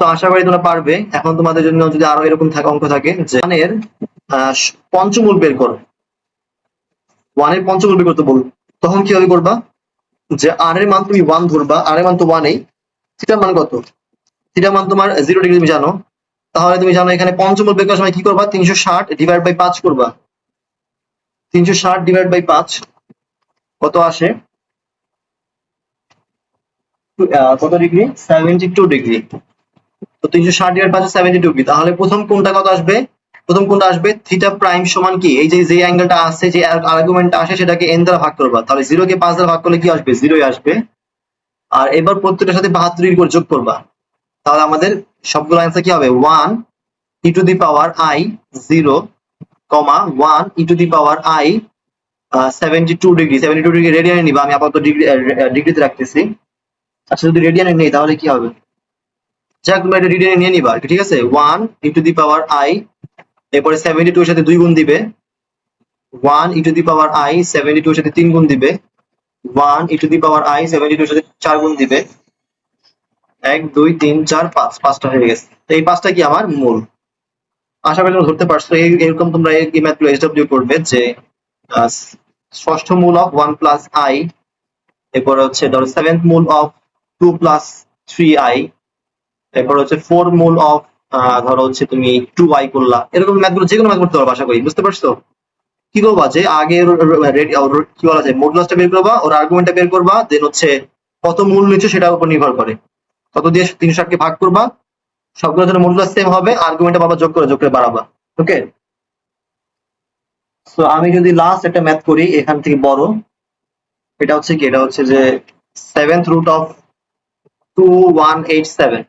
তো আশা করি তোমরা পারবে। এখন তোমাদের জন্য যদি আরো এরকম থাকে অঙ্ক থাকে যে 1 এর পঞ্চমূল বের করো, 1 এর পঞ্চমূল বের করতে বল, তখন কিভাবে করবা যে আর এর মান তুমি 1 ধরবা, আর এর মান তো 1 এই, থিটার মান কত, থিটার মান তোমার 0 ডিগ্রি তুমি জানো, তাহলে তুমি জানো এখানে পঞ্চমূল বের করার সময় কি করবা, 360 ডিভাইড বাই 5 করবা। 360 ডিভাইড বাই 5 কত আসে, কত ডিগ্রি, 72 ডিগ্রি। তো 360 ডিভাইড 5 72 ডিগ্রি, তাহলে প্রথম কোণটা কত আসবে, প্রথম কোণটা আসবে থিটা প্রাইম সমান কি, এই যে অ্যাঙ্গেলটা আসছে, যে আর্গুমেন্টটা আসে সেটাকে n দ্বারা ভাগ করবা, তাহলে 0 কে 5 দ্বারা ভাগ করলে কি আসবে, 0ই আসবে। আর এবার প্রত্যেকটার সাথে 72 ডিগ্রি করে যোগ করবা, তাহলে আমাদের সবগুলো অ্যান্সার কি হবে, 1 e to the power i 0, 1 e to the power i 72 degree. 72 degree রেডিয়ানে নিবা, আমি আপাতত ডিগ্রিতে রাখতেছি। আচ্ছা যদি রেডিয়ানে নেই তাহলে কি হবে, যাক তোমরা এটা রেডিয়ানে নিয়ে নিবা। ঠিক আছে, 1 e to the power i, এরপরে 72 এর সাথে 2 গুণ দিবে, 1 e to the power i 72 এর সাথে 3 গুণ দিবে, 1 e to the power i 72 এর সাথে 4 গুণ দিবে, 1 2 3 4 5, পাঁচটা হয়ে গেছে। তো এই পাঁচটা কি আমার মূল। আশা করি তোমরা ধরতে পারছো। এরকম তোমরা এই ম্যাথগুলো এসডব্লিউ করবে যে ষষ্ঠ মূল অফ 1 প্লাস i, এরপরে হচ্ছে ধরো সেভেন্থ মূল অফ 2 প্লাস 3i, এরপর হচ্ছে 4 মূল অফ ধরো হচ্ছে তুমি 2i করলা। এরকম ম্যাথগুলো যেকোনো ম্যাথ করতে পারবে আশা করি, বুঝতে পারছো। কি করবা যে আগে কি বলা যায় মডুলাসটা বের করবা, ওর আর্গুমেন্টটা বের করবা, দেন হচ্ছে কত মূল নিচ্ছে সেটার উপর নির্ভর করে কত দিয়ে 360 কে ভাগ করবা, সবগুলোর জন্য মডুলাস সেম হবে, আর্গুমেন্টটা বাবা যোগ করে বাড়াবা। ওকে, সো আমি যদি লাস্ট একটা ম্যাথ করি এখান থেকে বড়, এটা হচ্ছে কি, এটা হচ্ছে যে 7th রুট অফ 2187,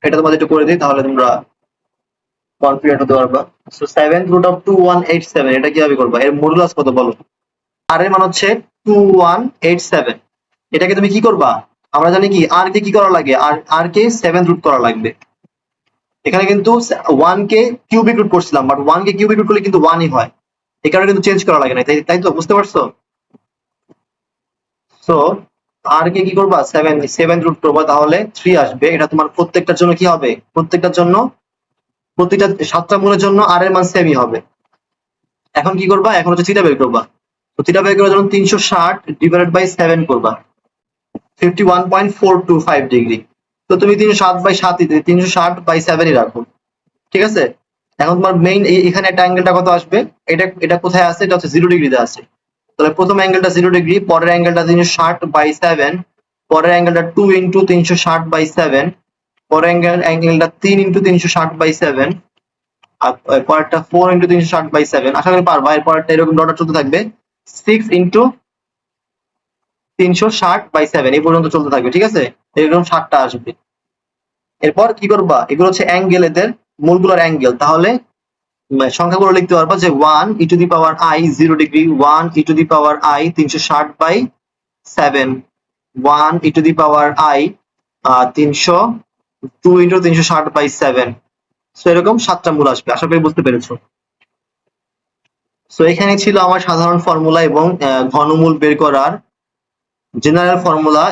এটা তোমাদের একটু করে দিই তাহলে তোমরা কনফিডেন্ট হতে পারবা। সো 7th রুট অফ 2187 এটা কিভাবে করবা, এর মডুলাস কত বলো, আর এর মান হচ্ছে 2187। এটাকে তুমি কি করবা, আমরা জানি কি আর কে কি করা লাগে, আর কে 7th রুট করা লাগবে। এখানে কিন্তু 1 কে কিউবিক রুট করছিলাম, বাট 1 কে কিউবিক রুট করলে কিন্তু 1 ই হয়, এই কারণে কিন্তু চেঞ্জ করা লাগে না, তাই তো, বুঝতে পারছো। সো আর কে কি করবা, 7 রুট করবা, তাহলে 3 আসবে। এটা তোমার প্রত্যেকটার জন্য কি হবে, প্রত্যেকটার জন্য প্রতিটা 7টা মূলের জন্য আর এর মান সেমই হবে। এখন কি করবা, এখন হচ্ছে থিটা বের করবা। তো থিটা বের করার জন্য 360 ডিভাইডেড বাই 7 করবা, 51.425 ডিগ্রি। তো তুমি 360/7 ই রাখো। ঠিক আছে, এখন তোমার মেইন এখানে একটা অ্যাঙ্গেলটা কত আসবে, এটা কোথায় আছে, এটা হচ্ছে 0 ডিগ্রিতে আছে। তাহলে প্রথম অ্যাঙ্গেলটা 0 ডিগ্রি, পরের অ্যাঙ্গেলটা 360/7, পরের অ্যাঙ্গেলটা 2 ইন্টু 360/7, পরের অ্যাঙ্গেলটা 3 ইন্টু 360/7, আর পরেরটা 4 ইন্টু 360/7। আশা করি পারবা। এর পরেরটা এরকম ডট চলতে থাকবে, 6 ইন্টু 360/7 এই পর্যন্ত চলতে থাকবে। ঠিক আছে, এরকম 7টা আসবে। এরপর কি করবা, এগুলো হচ্ছে অ্যাঙ্গেল, এদের মূলগুলোর অ্যাঙ্গেল, তাহলে সংখ্যাগুলো লিখতে পারবা যে 1 e to the power i 0 degree, 1 e to the power i 360/7, 1 e to the power i 2 into 360/7। So এরকম 7টা মূল আসবে। আশা করি বুঝতে পেরেছো। সো এখানে ছিল আমার সাধারণ ফর্মুলা এবং ঘনমূল বের করার জেনারেল ফর্মুলা।